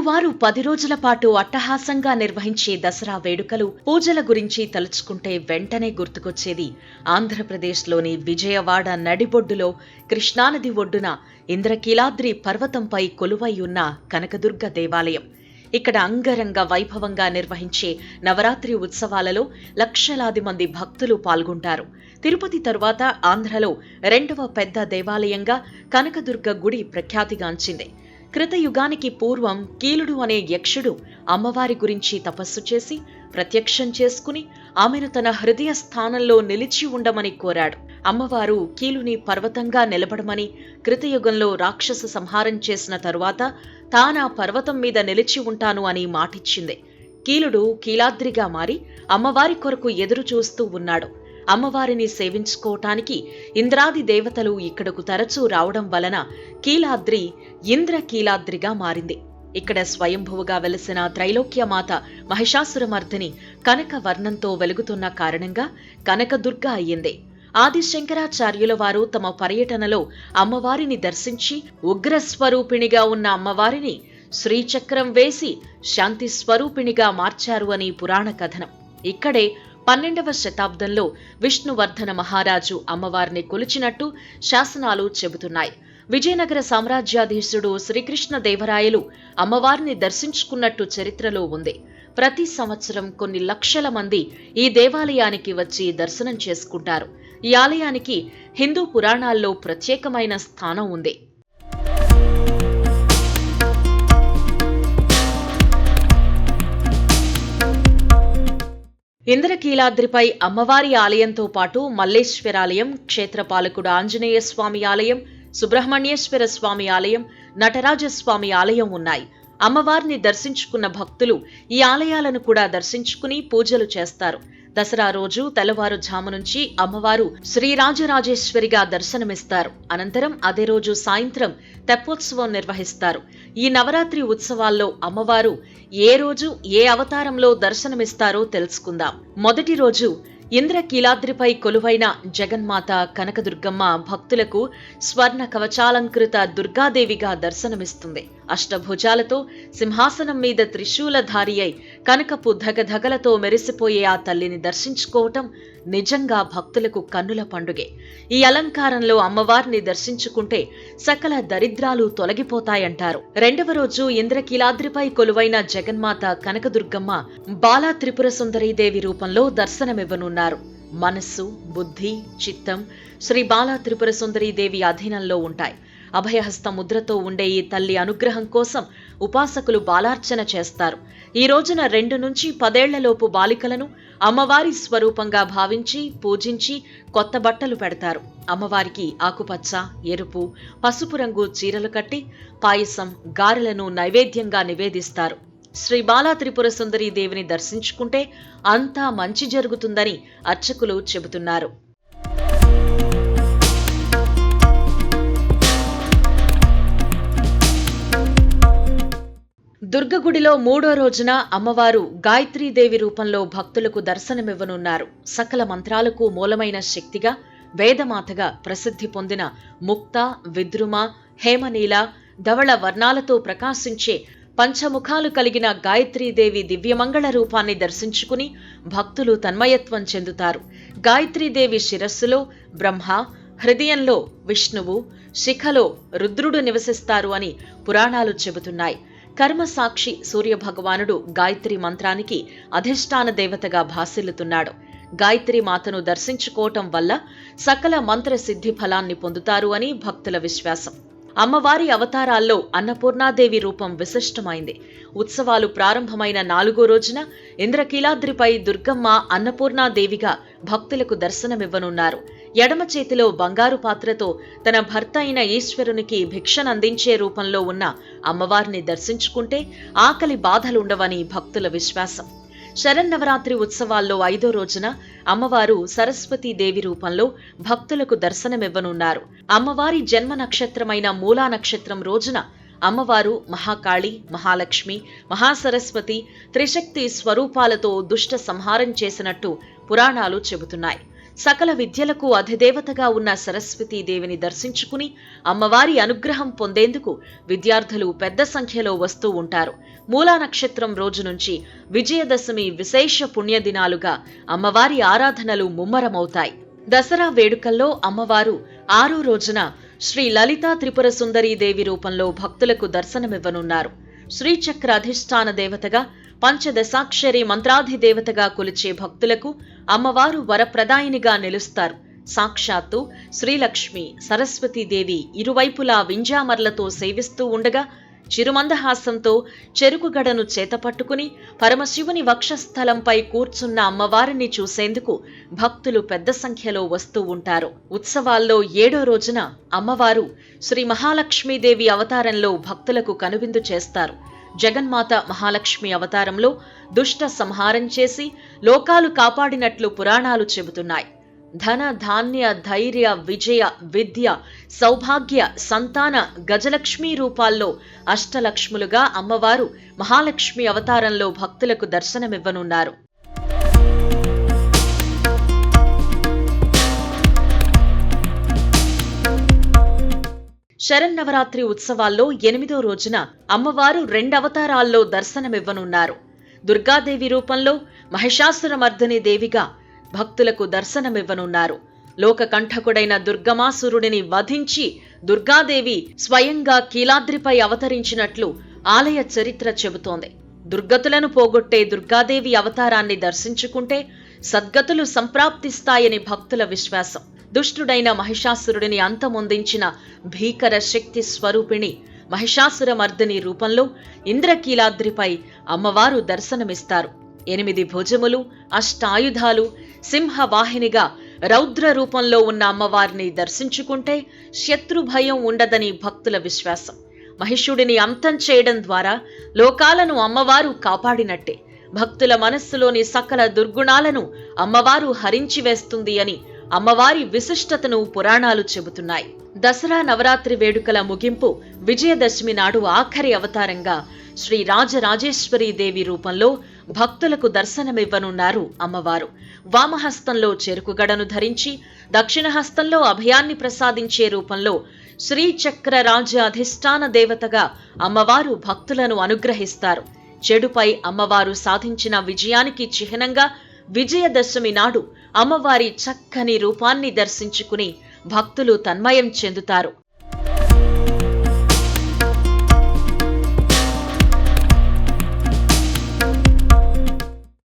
తెలుగువారు 10 రోజుల పాటు అట్టహాసంగా నిర్వహించే దసరా వేడుకలు, పూజల గురించి తలుచుకుంటే వెంటనే గుర్తుకొచ్చేది ఆంధ్రప్రదేశ్లోని విజయవాడ నడిబొడ్డులో కృష్ణానది ఒడ్డున ఇంద్రకీలాద్రి పర్వతంపై కొలువై ఉన్న కనకదుర్గ దేవాలయం. ఇక్కడ అంగరంగ వైభవంగా నిర్వహించే నవరాత్రి ఉత్సవాలలో లక్షలాది మంది భక్తులు పాల్గొంటారు. తిరుపతి తరువాత ఆంధ్రలో రెండవ పెద్ద దేవాలయంగా కనకదుర్గ గుడి ప్రఖ్యాతిగాంచింది. కృతయుగానికి పూర్వం కీలుడు అనే యక్షుడు అమ్మవారి గురించి తపస్సు చేసి ప్రత్యక్షం చేసుకుని ఆమెను తన హృదయ స్థానంలో నిలిచి ఉండమని కోరాడు. అమ్మవారు కీలుని పర్వతంగా నిలబడమని, కృతయుగంలో రాక్షస సంహారం చేసిన తరువాత తానా పర్వతం మీద నిలిచి ఉంటాను అని మాటిచ్చింది. కీలుడు కీలాద్రిగా మారి అమ్మవారి కొరకు ఎదురు చూస్తూ ఉన్నాడు. అమ్మవారిని సేవించుకోవటానికి ఇంద్రాది దేవతలు ఇక్కడకు తరచూ రావడం వలన కీలాద్రి ఇంద్రకీలాద్రిగా మారింది. ఇక్కడ స్వయంభువుగా వెలిసిన త్రైలోక్యమాత మహిషాసురమర్దిని కనక వర్ణంతో వెలుగుతున్న కారణంగా కనకదుర్గ అయ్యింది. ఆది శంకరాచార్యుల వారు తమ పర్యటనలో అమ్మవారిని దర్శించి ఉగ్రస్వరూపిణిగా ఉన్న అమ్మవారిని శ్రీచక్రం వేసి శాంతి స్వరూపిణిగా మార్చారు అని పురాణ కథనం. ఇక్కడే 12వ శతాబ్దంలో విష్ణువర్ధన మహారాజు అమ్మవారిని కొలిచినట్టు శాసనాలు చెబుతున్నాయి. విజయనగర సామ్రాజ్యాధీశుడు శ్రీకృష్ణదేవరాయలు అమ్మవారిని దర్శించుకున్నట్టు చరిత్రలో ఉంది. ప్రతి సంవత్సరం కొన్ని లక్షల మంది ఈ దేవాలయానికి వచ్చి దర్శనం చేసుకుంటారు. ఈ ఆలయానికి హిందూ పురాణాల్లో ప్రత్యేకమైన స్థానం ఉంది. ఇంద్రకీలాద్రిపై అమ్మవారి ఆలయంతో పాటు మల్లేశ్వరాలయం, క్షేత్రపాలకుడు ఆంజనేయ స్వామి ఆలయం, సుబ్రహ్మణ్యేశ్వర స్వామి ఆలయం, నటరాజస్వామి ఆలయం ఉన్నాయి. అమ్మవారిని దర్శించుకున్న భక్తులు ఈ ఆలయాలను కూడా దర్శించుకుని పూజలు చేస్తారు. దసరా రోజు తెల్లవారుజాము నుంచి అమ్మవారు శ్రీరాజరాజేశ్వరిగా దర్శనమిస్తారు. అనంతరం అదే రోజు సాయంత్రం తెప్పోత్సవం నిర్వహిస్తారు. ఈ నవరాత్రి ఉత్సవాల్లో అమ్మవారు ఏ రోజు ఏ అవతారంలో దర్శనమిస్తారో తెలుసుకుందాం. మొదటి రోజు ఇంద్రకీలాద్రిపై కొలువైన జగన్మాత కనకదుర్గమ్మ భక్తులకు స్వర్ణ కవచాలంకృత దుర్గాదేవిగా దర్శనమిస్తుంది. అష్టభుజాలతో సింహాసనం మీద త్రిశూలధారి అయి కనకపు ధగధగలతో మెరిసిపోయే ఆ తల్లిని దర్శించుకోవటం నిజంగా భక్తులకు కన్నుల పండుగే. ఈ అలంకారంలో అమ్మవారిని దర్శించుకుంటే సకల దరిద్రాలు తొలగిపోతాయంటారు. రెండవ రోజు ఇంద్రకీలాద్రిపై కొలువైన జగన్మాత కనకదుర్గమ్మ బాలా త్రిపుర సుందరీదేవి రూపంలో దర్శనమివ్వనున్నారు. మనస్సు, బుద్ధి, చిత్తం శ్రీ బాలా త్రిపుర సుందరీదేవి అధీనంలో ఉంటాయి. అభయహస్త ముద్రతో ఉండే ఈ తల్లి అనుగ్రహం కోసం ఉపాసకులు బాలార్చన చేస్తారు. ఈ రోజున 2 నుంచి 10 ఏళ్లలోపు బాలికలను అమ్మవారి స్వరూపంగా భావించి పూజించి కొత్త బట్టలు పెడతారు. అమ్మవారికి ఆకుపచ్చ, ఎరుపు, పసుపు రంగు చీరలు కట్టి పాయసం, గారెలను నైవేద్యంగా నివేదిస్తారు. శ్రీ బాలా త్రిపుర సుందరీ దేవిని దర్శించుకుంటే అంతా మంచి జరుగుతుందని అర్చకులు చెబుతున్నారు. దుర్గగుడిలో 3వ రోజున అమ్మవారు గాయత్రీదేవి రూపంలో భక్తులకు దర్శనమివ్వనున్నారు. సకల మంత్రాలకు మూలమైన శక్తిగా, వేదమాతగా ప్రసిద్ధి పొందిన ముక్త, విద్రుమ, హేమనీల, ధవళ వర్ణాలతో ప్రకాశించే పంచముఖాలు కలిగిన గాయత్రీదేవి దివ్యమంగళ రూపాన్ని దర్శించుకుని భక్తులు తన్మయత్వం చెందుతారు. గాయత్రీదేవి శిరస్సులో బ్రహ్మ, హృదయంలో విష్ణువు, శిఖలో రుద్రుడు నివసిస్తారు అని పురాణాలు చెబుతున్నాయి. కర్మసాక్షి సూర్యభగవానుడు గాయత్రి మంత్రానికి అధిష్టాన దేవతగా భాసిల్లుతున్నాడు. గాయత్రి మాతను దర్శించుకోవటం వల్ల సకల మంత్ర సిద్ధి ఫలాన్ని పొందుతారు అని భక్తుల విశ్వాసం. అమ్మవారి అవతారాల్లో అన్నపూర్ణాదేవి రూపం విశిష్టమైంది. ఉత్సవాలు ప్రారంభమైన 4వ రోజున ఇంద్రకీలాద్రిపై దుర్గమ్మ అన్నపూర్ణాదేవిగా భక్తులకు దర్శనమివ్వనున్నారు. ఎడమ చేతిలో బంగారు పాత్రతో తన భర్త అయిన ఈశ్వరునికి భిక్షనందించే రూపంలో ఉన్న అమ్మవారిని దర్శించుకుంటే ఆకలి బాధలుండవని భక్తుల విశ్వాసం. శరన్నవరాత్రి ఉత్సవాల్లో 5వ రోజున అమ్మవారు సరస్వతీదేవి రూపంలో భక్తులకు దర్శనమివ్వనున్నారు. అమ్మవారి జన్మ నక్షత్రమైన మూలా నక్షత్రం రోజున అమ్మవారు మహాకాళి, మహాలక్ష్మి, మహాసరస్వతి, త్రిశక్తి స్వరూపాలతో దుష్ట సంహారం చేసినట్టు పురాణాలు చెబుతున్నాయి. సకల విద్యలకు అధిదేవతగా ఉన్న సరస్వతీదేవిని దర్శించుకుని అమ్మవారి అనుగ్రహం పొందేందుకు విద్యార్థులు పెద్ద సంఖ్యలో వస్తూ ఉంటారు. మూలా నక్షత్రం రోజు నుంచి విజయదశమి విశేష పుణ్యదినాలుగా అమ్మవారి ఆరాధనలు ముమ్మరమవుతాయి. దసరా వేడుకల్లో అమ్మవారు 6వ రోజున శ్రీ లలితా త్రిపుర సుందరీదేవి రూపంలో భక్తులకు దర్శనమివ్వనున్నారు. శ్రీచక్ర అధిష్టాన దేవతగా, పంచదశాక్షరి మంత్రాధిదేవతగా కొలిచే భక్తులకు అమ్మవారు వరప్రదాయినిగా నిలుస్తారు. సాక్షాత్తు శ్రీలక్ష్మి సరస్వతీదేవి ఇరువైపులా వింజామర్లతో సేవిస్తూ ఉండగా చిరుమందహాసంతో చెరుకుగడను చేతపట్టుకుని పరమశివుని వక్షస్థలంపై కూర్చున్న అమ్మవారిని చూసేందుకు భక్తులు పెద్ద సంఖ్యలో వస్తూ ఉంటారు. ఉత్సవాల్లో 7వ రోజున అమ్మవారు శ్రీ మహాలక్ష్మీదేవి అవతారంలో భక్తులకు కనువిందు చేస్తారు. జగన్మాత మహాలక్ష్మి అవతారంలో దుష్ట సంహారం చేసి లోకాలు కాపాడినట్లు పురాణాలు చెబుతున్నాయి. ధన, ధాన్య, ధైర్య, విజయ, విద్య, సౌభాగ్య, సంతాన, గజలక్ష్మీ రూపాల్లో అష్టలక్ష్ములుగా అమ్మవారు మహాలక్ష్మి అవతారంలో భక్తులకు దర్శనమివ్వనున్నారు. శరన్నవరాత్రి ఉత్సవాల్లో 8వ రోజున అమ్మవారు 2 అవతారాల్లో దర్శనమివ్వనున్నారు. దుర్గాదేవి రూపంలో మహిషాసురమర్దిని దేవిగా భక్తులకు దర్శనమివ్వనున్నారు. లోకకంఠకుడైన దుర్గమాసురుడిని వధించి దుర్గాదేవి స్వయంగా కీలాద్రిపై అవతరించినట్లు ఆలయ చరిత్ర చెబుతోంది. దుర్గతులను పోగొట్టే దుర్గాదేవి అవతారాన్ని దర్శించుకుంటే సద్గతులు సంప్రాప్తిస్తాయని భక్తుల విశ్వాసం. దుష్టుడైన మహిషాసురుడిని అంతమొందించిన భీకర శక్తి స్వరూపిణి మహిషాసురమర్దిని రూపంలో ఇంద్రకీలాద్రిపై అమ్మవారు దర్శనమిస్తారు. 8 భుజములు, అష్టాయుధాలు, సింహవాహినిగా రౌద్ర రూపంలో ఉన్న అమ్మవారిని దర్శించుకుంటే శత్రుభయం ఉండదని భక్తుల విశ్వాసం. మహిషుడిని అంతం చేయడం ద్వారా లోకాలను అమ్మవారు కాపాడినట్టే. భక్తుల మనస్సులోని సకల దుర్గుణాలను అమ్మవారు హరించి వేస్తుంది అని అమ్మవారి విశిష్టతను పురాణాలు చెబుతున్నాయి. దసరా నవరాత్రి వేడుకల ముగింపు విజయదశమి నాడు ఆఖరి అవతారంగా శ్రీ రాజరాజేశ్వరీదేవి రూపంలో భక్తులకు దర్శనమివ్వనున్నారు అమ్మవారు. వామహస్తంలో చెరుకుగడను ధరించి దక్షిణ హస్తంలో అభయాన్ని ప్రసాదించే రూపంలో శ్రీచక్ర రాజ అధిష్టాన దేవతగా అమ్మవారు భక్తులను అనుగ్రహిస్తారు. చెడుపై అమ్మవారు సాధించిన విజయానికి చిహ్నంగా విజయదశమి నాడు అమ్మవారి చక్కని రూపాన్ని దర్శించుకుని భక్తులు తన్మయం చెందుతారు.